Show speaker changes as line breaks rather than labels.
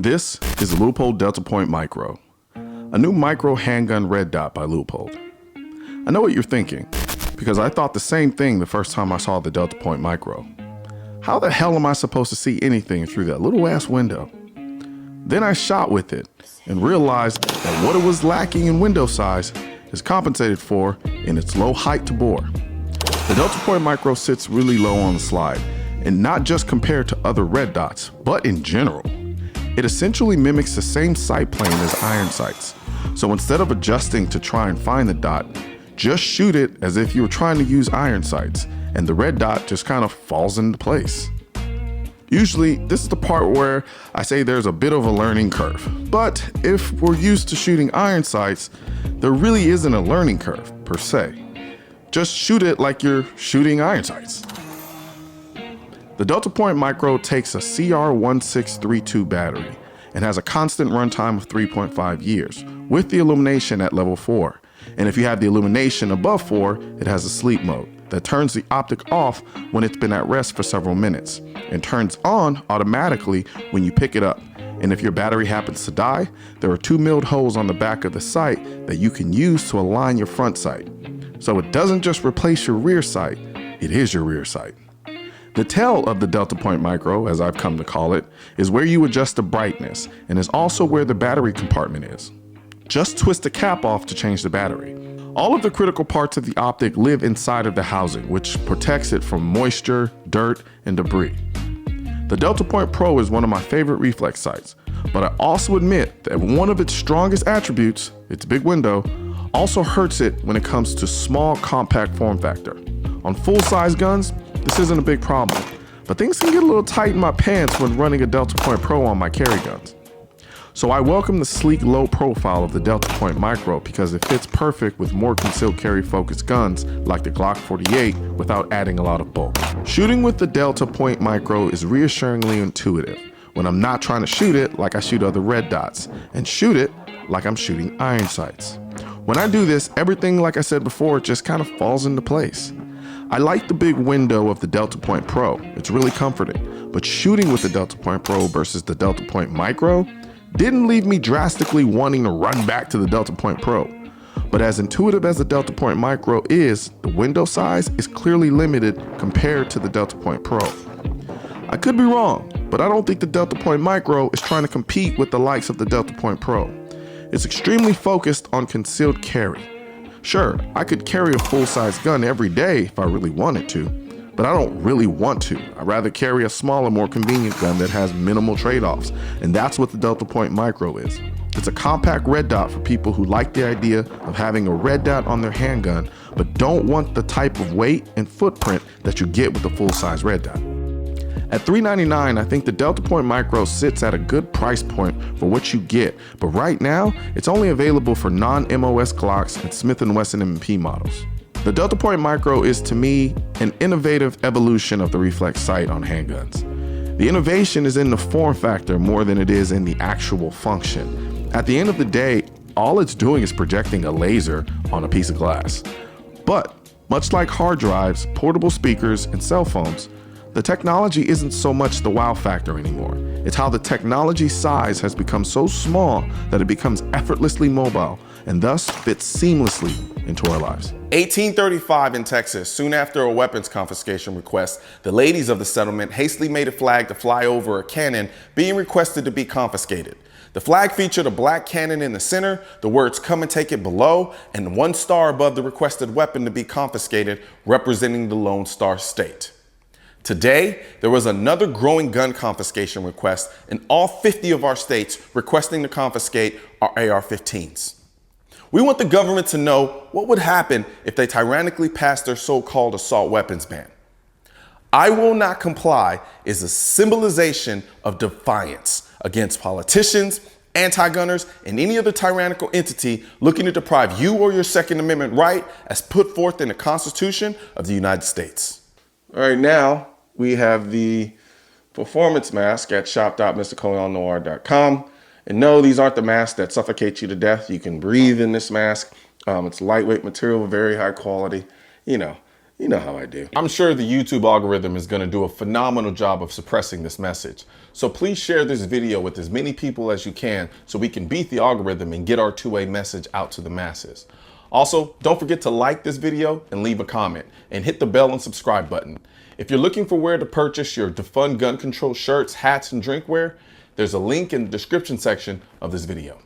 This is the Leupold Deltapoint Micro, a new micro handgun red dot by Leupold. I know what you're thinking, because I thought the same thing the first time I saw the Deltapoint Micro. How the hell am I supposed to see anything through that little ass window? Then I shot with it and realized that what it was lacking in window size is compensated for in its low height to bore. The Deltapoint Micro sits really low on the slide, and not just compared to other red dots, but in general. It essentially mimics the same sight plane as iron sights. So instead of adjusting to try and find the dot, just shoot it as if you were trying to use iron sights, and the red dot just kind of falls into place. Usually, this is the part where I say there's a bit of a learning curve. But if we're used to shooting iron sights, there really isn't a learning curve, per se. Just shoot it like you're shooting iron sights. The Deltapoint Micro takes a CR1632 battery and has a constant runtime of 3.5 years, with the illumination at level 4. And if you have the illumination above 4, it has a sleep mode that turns the optic off when it's been at rest for several minutes, and turns on automatically when you pick it up. And if your battery happens to die, there are 2 milled holes on the back of the sight that you can use to align your front sight. So it doesn't just replace your rear sight, it is your rear sight. The tail of the Deltapoint Micro, as I've come to call it, is where you adjust the brightness, and is also where the battery compartment is. Just twist the cap off to change the battery. All of the critical parts of the optic live inside of the housing, which protects it from moisture, dirt, and debris. The Deltapoint Pro is one of my favorite reflex sights, but I also admit that one of its strongest attributes, its big window, also hurts it when it comes to small, compact form factor. On full-size guns, this isn't a big problem, but things can get a little tight in my pants when running a Deltapoint Pro on my carry guns. So I welcome the sleek, low profile of the Deltapoint Micro because it fits perfect with more concealed carry focused guns like the Glock 48 without adding a lot of bulk. Shooting with the Deltapoint Micro is reassuringly intuitive when I'm not trying to shoot it like I shoot other red dots, and shoot it like I'm shooting iron sights. When I do this, everything, like I said before, just kind of falls into place. I like the big window of the Deltapoint Pro, it's really comforting, but shooting with the Deltapoint Pro versus the Deltapoint Micro didn't leave me drastically wanting to run back to the Deltapoint Pro. But as intuitive as the Deltapoint Micro is, the window size is clearly limited compared to the Deltapoint Pro. I could be wrong, but I don't think the Deltapoint Micro is trying to compete with the likes of the Deltapoint Pro. It's extremely focused on concealed carry. Sure, I could carry a full-size gun every day if I really wanted to, but I don't really want to. I'd rather carry a smaller, more convenient gun that has minimal trade-offs, and that's what the Deltapoint Micro is. It's a compact red dot for people who like the idea of having a red dot on their handgun, but don't want the type of weight and footprint that you get with a full-size red dot. At $399, I think the Deltapoint Micro sits at a good price point for what you get, but right now, it's only available for non-MOS Glocks and Smith & Wesson M&P models. The Deltapoint Micro is, to me, an innovative evolution of the reflex sight on handguns. The innovation is in the form factor more than it is in the actual function. At the end of the day, all it's doing is projecting a laser on a piece of glass. But, much like hard drives, portable speakers, and cell phones, the technology isn't so much the wow factor anymore. It's how the technology size has become so small that it becomes effortlessly mobile and thus fits seamlessly into our lives.
1835 in Texas, soon after a weapons confiscation request, the ladies of the settlement hastily made a flag to fly over a cannon being requested to be confiscated. The flag featured a black cannon in the center, the words "come and take it" below, and 1 star above the requested weapon to be confiscated, representing the Lone Star State. Today, there was another growing gun confiscation request in all 50 of our states requesting to confiscate our AR-15s. We want the government to know what would happen if they tyrannically passed their so-called assault weapons ban. "I will not comply" is a symbolization of defiance against politicians, anti-gunners, and any other tyrannical entity looking to deprive you or your Second Amendment right as put forth in the Constitution of the United States.
All right, now we have the performance mask at shop.mrcolionnoir.com. And no, these aren't the masks that suffocate you to death. You can breathe in this mask. It's lightweight material, very high quality. You know, You know how I do.
I'm sure the YouTube algorithm is going to do a phenomenal job of suppressing this message. So please share this video with as many people as you can so we can beat the algorithm and get our two-way message out to the masses. Also, don't forget to like this video and leave a comment and hit the bell and subscribe button. If you're looking for where to purchase your Defund Gun Control shirts, hats, and drinkware, there's a link in the description section of this video.